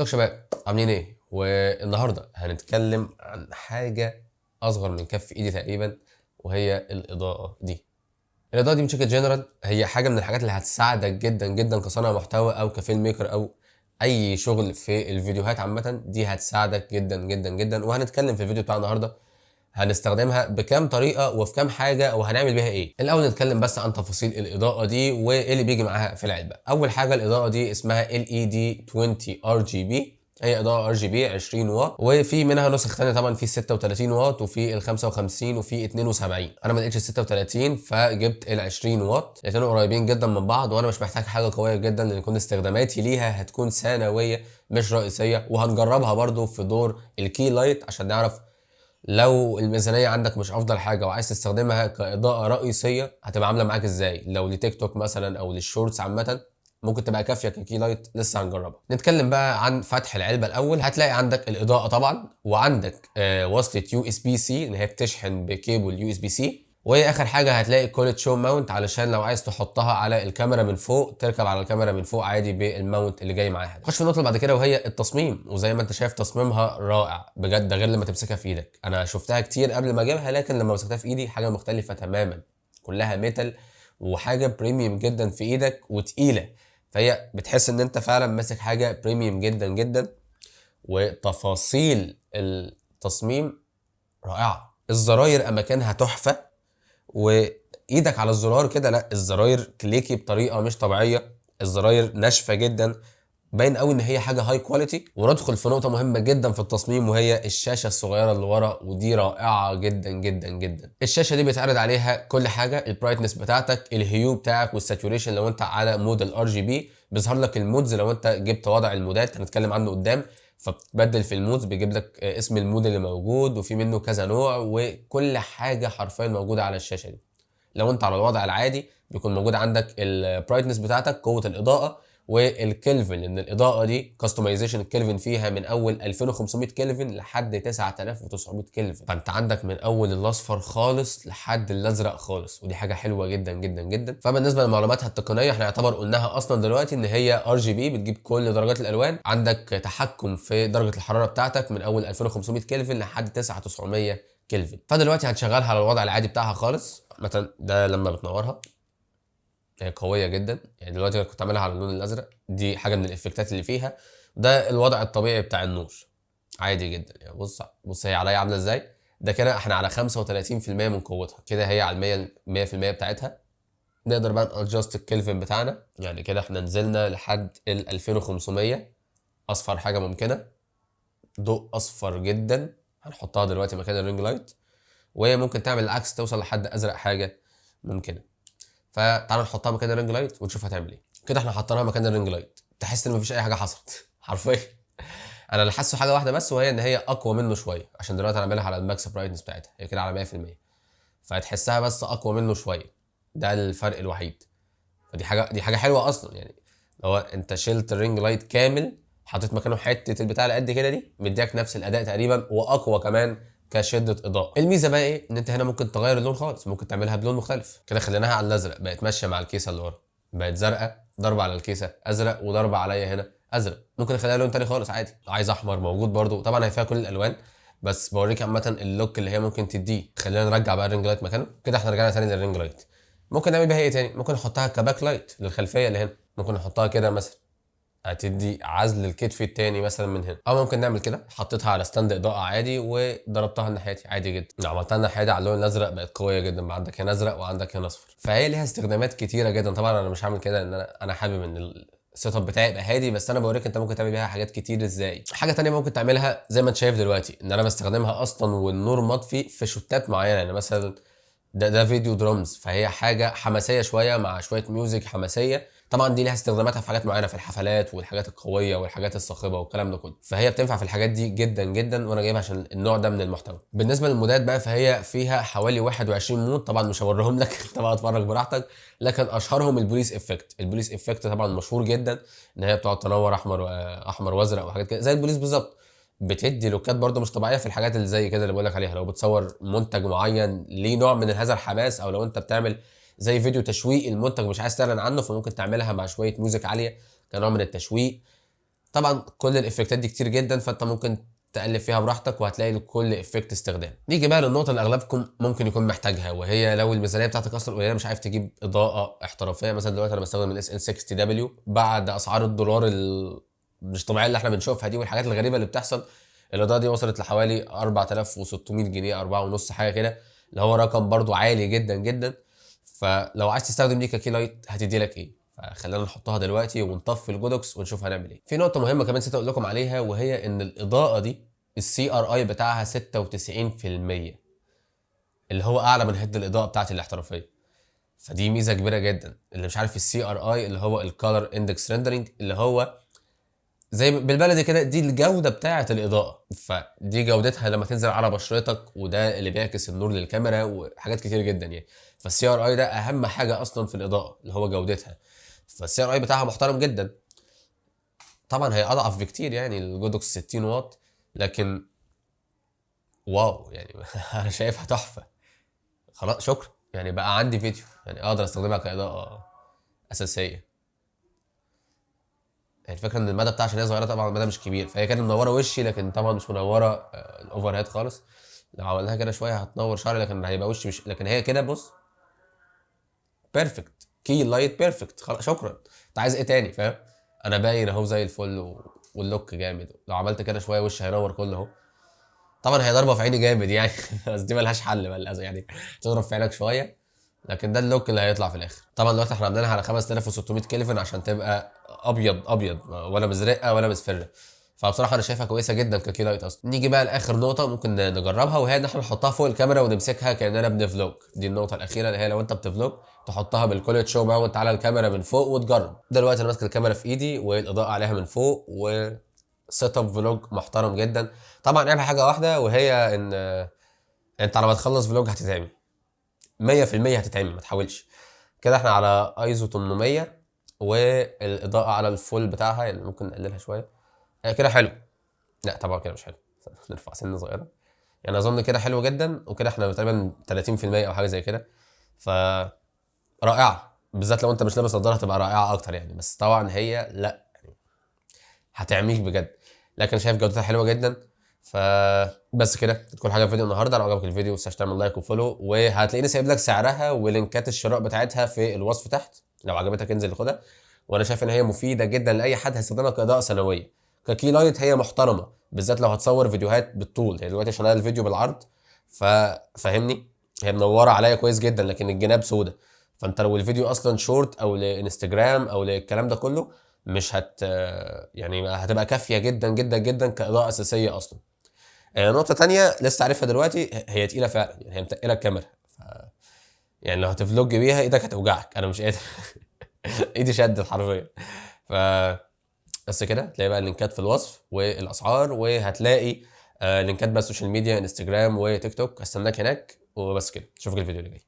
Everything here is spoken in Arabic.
ازيكم يا شباب عاملين ايه؟ والنهارده هنتكلم عن حاجه اصغر من كف ايدي تقريبا، وهي الاضاءه دي. الاضاءه دي بشكل جنرال هي حاجه من الحاجات اللي هتساعدك جدا جدا كصانع محتوى او كفيلم ميكر او اي شغل في الفيديوهات عامه. دي هتساعدك جدا جدا جدا، وهنتكلم في الفيديو بتاع النهارده هنستخدمها بكام طريقه وفي كام حاجه وهنعمل بيها ايه. الاول نتكلم بس عن تفاصيل الاضاءه دي وايه اللي بيجي معاها في العلبه. اول حاجه الاضاءه دي اسمها LED 20 RGB، هي اضاءه RGB 20 واط، وفي منها نسخ ثانيه طبعا، في 36 واط وفي ال 55 وفي 72. انا ما لقيتش ال 36 فجبت ال 20 واط، الاثنين قريبين جدا من بعض، وانا مش محتاج حاجه قويه جدا لان كل استخداماتي ليها هتكون ثانويه مش رئيسيه. وهنجربها برضو في دور الكي لايت عشان نعرف لو الميزانيه عندك مش افضل حاجه وعايز تستخدمها كاضاءه رئيسيه هتبقى عامله معاك ازاي. لو لتيك توك مثلا او للشورتس عامه ممكن تبقى كافيه ككي لايت، لسه هنجربها. نتكلم بقى عن فتح العلبه الاول. هتلاقي عندك الاضاءه طبعا، وعندك وصله USB-C ان هي بتشحن بكيبل USB-C، وهي اخر حاجه هتلاقي كولت شو ماونت علشان لو عايز تحطها على الكاميرا من فوق تركب على الكاميرا من فوق عادي بالماونت اللي جاي معاها. نخش في النقطه اللي بعد كده وهي التصميم، وزي ما انت شايف تصميمها رائع بجد، ده غير لما تمسكها في ايدك. انا شفتها كتير قبل ما اجيبها لكن لما مسكتها في ايدي حاجه مختلفه تماما، كلها ميتال وحاجه بريميوم جدا في ايدك وتقيله، فهي بتحس ان انت فعلا ماسك حاجه بريميوم جدا جدا. وتفاصيل التصميم رائعه، الزراير اماكنها تحفه، وايدك على الزرار كده لا، الزراير كليكي بطريقه مش طبيعيه، الزراير ناشفه جدا، باين قوي ان هي حاجه هاي كواليتي. وندخل في نقطه مهمه جدا في التصميم وهي الشاشه الصغيره اللي ورا، ودي رائعه جدا جدا جدا. الشاشه دي بيتعرض عليها كل حاجه، البرايتنس بتاعتك، الهيو بتاعك، والساتوريشن لو انت على مود الار جي بي بيظهر لك المودز، لو انت جبت وضع المودات هنتكلم عنه قدام، فبتبدل في المودز بيجيب لك اسم المود اللي موجود، وفي منه كذا نوع، وكل حاجه حرفيا موجوده على الشاشه دي. لو انت على الوضع العادي بيكون موجود عندك البرايتنس بتاعتك، قوه الاضاءه، والكلفن، ان الاضاءه دي كاستمايزيشن الكلفن فيها من اول 2500 كلفن لحد 9900 كلفن، فانت عندك من اول الاصفر خالص لحد الازرق خالص، ودي حاجه حلوه جدا جدا جدا. فبالنسبه لمعلوماتها التقنيه احنا يعتبر قلناها اصلا دلوقتي، ان هي ار جي بي بتجيب كل درجات الالوان، عندك تحكم في درجه الحراره بتاعتك من اول 2500 كلفن لحد 9900 كلفن. فدلوقتي هنشغلها على الوضع العادي بتاعها خالص، مثلا ده لما بتنورها هي قويه جدا. يعني دلوقتي كنت عاملها على اللون الازرق، دي حاجه من الافكتات اللي فيها، ده الوضع الطبيعي بتاع النور عادي جدا. يعني بص هي عليا عامله ازاي، ده كده احنا على 35% من قوتها، كده هي على 100% بتاعتها. نقدر بقى نادجست الكلفن بتاعنا، يعني كده احنا نزلنا لحد ال 2500، اصفر حاجه ممكنه، ضوء اصفر جدا هنحطها دلوقتي مكان الرينج لايت، وهي ممكن تعمل العكس توصل لحد ازرق حاجه ممكنه. فتعالى نحطها مكان الرينج لايت ونشوف هتعمل ايه. كده احنا حطيناها مكان الرينج لايت، تحس ان مفيش اي حاجه حصلت حرفيا. انا اللي حاسه حاجه واحده بس، وهي ان هي اقوى منه شويه، عشان دلوقتي انا عاملها على الماكس برايتنس بتاعتها، هي كده على 100%، فتحسها بس اقوى منه شويه، ده الفرق الوحيد. دي حاجه حلوه اصلا. يعني لو انت شلت الرينج لايت كامل حطيت مكانه حته البتاع اللي قد كده دي، مديك نفس الاداء تقريبا واقوى كمان كشده اضاءه. الميزه بقى ايه؟ ان انت هنا ممكن تغير اللون خالص، ممكن تعملها بلون مختلف. كده خليناها على الازرق بقت ماشيه مع الكيسه اللي ورا، بقت زرقاء ضربه على الكيسه ازرق، وضربه عليا هنا ازرق. ممكن اخليها لون تاني خالص عادي، لو عايز احمر موجود برده، طبعا هي فيها كل الالوان، بس بوريك عامه اللوك اللي هي ممكن تديه. خلينا نرجع بقى الرينج لايت مكانه، كده احنا رجعنا تاني للرينج لايت. ممكن نعمل بيها ايه تاني؟ ممكن نحطها كباك لايت للخلفيه اللي هنا، ممكن نحطها كده مثلا هتدي عزل الكتف التاني مثلا من هنا، او ممكن نعمل كده حطيتها على ستاند اضاءه عادي وضربتها الناحيتي عادي جدا. لو عملتها الناحيه على اللون الازرق بقت قويه جدا، بقى عندك هنا ازرق وعندك هنا اصفر، فهي ليها استخدامات كتيره جدا. طبعا انا مش هعمل كده ان انا حابب ان السيت اب بتاعي يبقى هادي، بس انا بوريك انت ممكن تعمل بيها حاجات كتير ازاي. حاجه تانية ممكن تعملها زي ما انت شايف دلوقتي، ان انا بستخدمها اصلا والنور مطفي في شوتات معينه، يعني مثلا ده فيديو درامز، فهي حاجه حماسيه شويه مع شويه ميوزك حماسيه. طبعا دي ليها استخداماتها في حاجات معينه، في الحفلات والحاجات القويه والحاجات الصاخبه والكلام ده كله، فهي بتنفع في الحاجات دي جدا جدا، وانا جايبها عشان النوع ده من المحتوى. بالنسبه للمودات بقى فهي فيها حوالي 21 مود، طبعا مش هوريهم لك انت بقى اتفرج براحتك، لكن اشهرهم البوليس افكت. البوليس افكت طبعا مشهور جدا، ان هي بتقعد تنور احمر وازرق وحاجات كده زي البوليس بالظبط، بتدي لوكات برده مش طبيعيه في الحاجات اللي زي كده اللي بقول لك عليها. لو بتصور منتج معين ليه نوع من هذا الحماس، او لو انت بتعمل زي فيديو تشويق المنتج مش عايز تعلن عنه، فممكن تعملها مع شويه ميوزك عاليه كنوع من التشويق. طبعا كل الافكتات دي كتير جدا، فانت ممكن تقلب فيها براحتك وهتلاقي لكل افكت استخدام. نيجي بقى للنقطه اللي اغلبكم ممكن يكون محتاجها، وهي لو الميزانيه بتاعتك اصلا قليله مش عارف تجيب اضاءه احترافيه. مثلا دلوقتي انا بستخدم الاس ال 60 دبليو بعد اسعار الدولار مش طبيعيه اللي احنا بنشوفها دي والحاجات الغريبه اللي بتحصل. الاضاءه دي وصلت لحوالي 4600 جنيه، 4 ونص حاجه كده، اللي هو رقم برضو عالي جدا جدا. فلو عايز تستخدم دي ككي لايت هتدي لك ايه؟ فخلينا نحطها دلوقتي ونطفي الجودوكس ونشوف هنعمل ايه. في نقطه مهمه كمان نسيت اقول لكم عليها، وهي ان الاضاءه دي السي ار اي بتاعها 96%، اللي هو اعلى من هيد الاضاءه بتاعت الاحترافيه. فدي ميزه كبيره جدا. اللي مش عارف السي ار اي اللي هو الكالر اندكس ريندرنج، اللي هو زي بالبلدي كده دي الجوده بتاعه الاضاءه. فدي جودتها لما تنزل على بشرتك، وده اللي بيعكس النور للكاميرا وحاجات كتير جدا يعني. فالسي ار اي ده اهم حاجه اصلا في الاضاءه، اللي هو جودتها. فالسي ار اي بتاعها محترم جدا. طبعا هي اضعف بكتير يعني الجودوكس 60 واط، لكن واو يعني انا شايفها تحفه. خلاص شكرا يعني، بقى عندي فيديو يعني اقدر استخدمها كاضاءه اساسيه. يعني الفكره ان المدى بتاعها عشان هي صغيره، طبعا المدى مش كبير، فهي كانت منوره وشي لكن طبعا مش منوره الاوفر هيد خالص. لو عملناها كده شويه هتنور شعري، لكن هيبقى وشي مش، لكن هي كده بص بيرفكت. كي لايت بيرفكت. خلاص شكرا، انت عايز ايه تاني؟ فاهم؟ انا باين اهو زي الفل واللوك جامد. لو عملت كده شويه وشي هينور كله اهو. طبعا هي ضربه في عيني جامد يعني بس دي ملهاش حل بقى للاسف يعني، تضرب في عينك شويه، لكن ده اللوك اللي هيطلع في الاخر. طبعا دلوقتي احنا عاملينها على 5600 كلفن عشان تبقى ابيض ابيض، ولا مزرقه ولا مصفره. فبصراحه انا شايفها كويسه جدا ككي لايت اصلا. نيجي بقى لاخر نقطه ممكن نجربها، وهي ان احنا نحطها فوق الكاميرا ونمسكها كاننا بنفلوج. دي النقطه الاخيره اللي هي لو انت بتفلوج تحطها بالكوليت شو ماونت على الكاميرا من فوق وتجرب. دلوقتي انا ماسك الكاميرا في ايدي والاضاءه عليها من فوق، و سيت اب فلوج محترم جدا. طبعا عيبها حاجه واحده، وهي ان انت على ما تخلص فلوج هتتعمي 100%، هتتعمي ما تحاولش. كده احنا على ايزو 800، والاضاءه على الفول بتاعها يعني ممكن نقللها شويه. كده حلو. لا طبعا كده مش حلو نرفع سنه صغيره. يعني اظن كده حلو جدا، وكده احنا تقريبا 30% او حاجه زي كده. ف رائعه، بالذات لو انت مش لابس نظاره هتبقى رائعه اكتر يعني. بس طبعا هي لا هتعميك بجد، لكن شايف جودتها حلوه جدا. فبس كده كل حاجه في فيديو النهارده. لو عجبك الفيديو ما تنساش تعمل لايك وفولو، وهتلاقيني سايب لك سعرها ولينكات الشراء بتاعتها في الوصف تحت. لو عجبتك انزل خدها. وانا شايف ان هي مفيده جدا لاي حد هيستخدمها كاضاءه سنويه. ككي لايت هي محترمه، بالذات لو هتصور فيديوهات بالطول. يعني دلوقتي عشان انا الفيديو بالعرض فاهمني، هي منوره عليا كويس جدا لكن الجناب سودة. فانت لو الفيديو اصلا شورت او لانستجرام او للكلام ده كله مش يعني هتبقى كافيه جدا جدا جدا كاضاءه اساسيه اصلا. نقطه تانية لسه عارفها دلوقتي، هي تقيله فعلا يعني، هي متقله الكاميرا. يعني لو هتفلوج بيها ايدك هتوجعك، انا مش قادر ايدي شدت حرفيا. ف بس كده هتلاقي بقى اللينكات في الوصف والاسعار، وهتلاقي لينكات بقى السوشيال ميديا انستجرام وتيك توك. هستناك هناك. وبس كده اشوفك الفيديو اللي جاي.